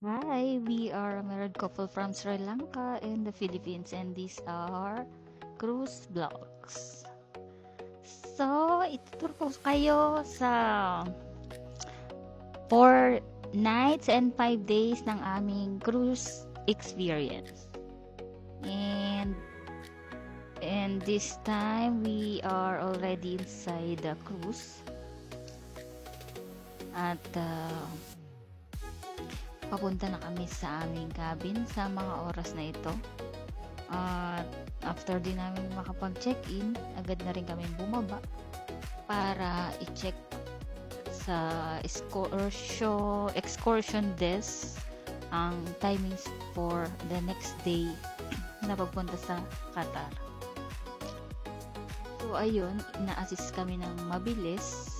Hi, we are a married couple from Sri Lanka in the Philippines, and these are cruise vlogs. So, ituturo ko kayo sa 4 nights and 5 days ng aming cruise experience. And this time, we are already inside the cruise. At papunta na kami sa aming cabin sa mga oras na ito. At after din namin makapag-check-in, agad na rin kami bumaba para i-check sa excursion desk ang timings for the next day na pagpunta sa Qatar. So ayun, ina-assist kami ng mabilis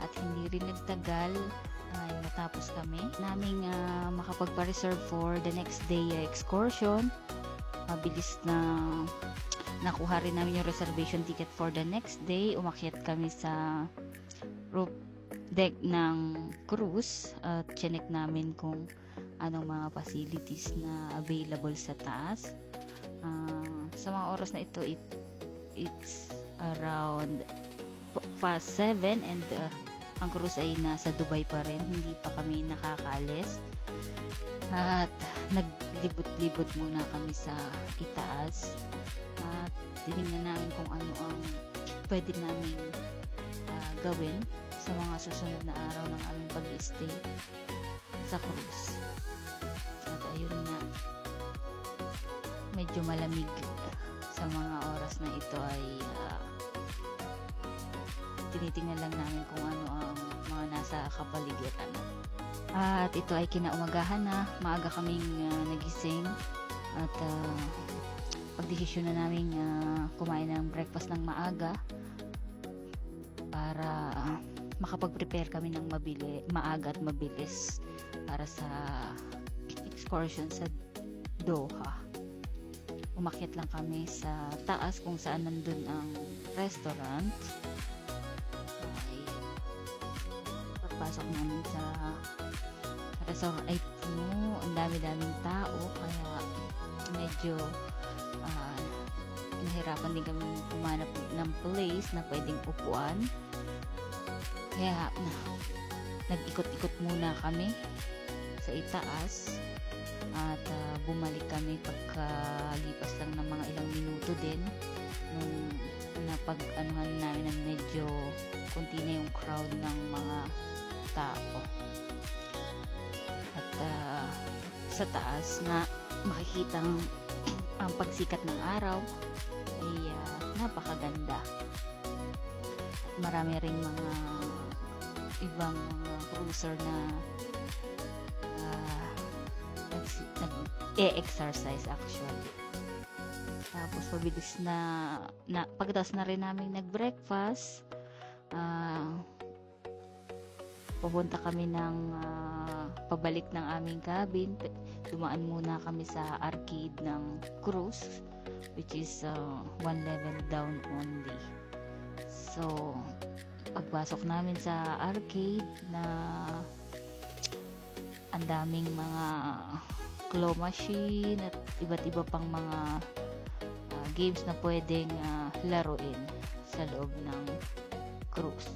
at hindi rin nagtagal ay matapos kami naming makapagpa-reserve for the next day excursion. Mabilis na nakuha rin namin yung reservation ticket for the next day. Umakyat kami sa roof deck ng cruise at chinek namin kung anong mga facilities na available sa taas. Sa mga oras na ito, it's around past 7 and ang cruise ay nasa Dubai pa rin, hindi pa kami nakakaalis. At naglibot-libot muna kami sa itaas at tinignan namin kung ano ang pwede namin gawin sa mga susunod na araw ng aming pag-stay sa cruise. At ayun na, medyo malamig sa mga oras na ito ay tinitingnan lang namin kung ano ang mga nasa kapaligiran. At ito ay kinaumagahan na, maaga kaming nagising at pagdesisyon na namin kumain ng breakfast ng maaga para makapag-prepare kami ng maaga at mabilis para sa excursion sa Doha. Umakyat lang kami sa taas kung saan nandun ang restaurant. Pagpasok namin sa resort ay puno, ang dami-daming tao, kaya medyo nahirapan din kami humanap ng place na pwedeng upuan. Kaya nag-ikot-ikot muna kami sa itaas at bumalik kami pagkalipas lang ng mga ilang minuto din nung napag-anuhan namin na medyo konti na yung crowd ng mga tao. At sa taas na makikitang ang pagsikat ng araw ay napakaganda. At marami ring mga ibang mga cruiser na nag-e-exercise actually. Tapos pabilis na pagkatapos na rin namin nag-breakfast, pupunta kami ng pabalik ng aming cabin. Dumaan muna kami sa arcade ng cruise, which is one level down only. So pagpasok namin sa arcade na ang daming mga claw machine at iba't iba pang mga games na pwedeng laruin sa loob ng cruise.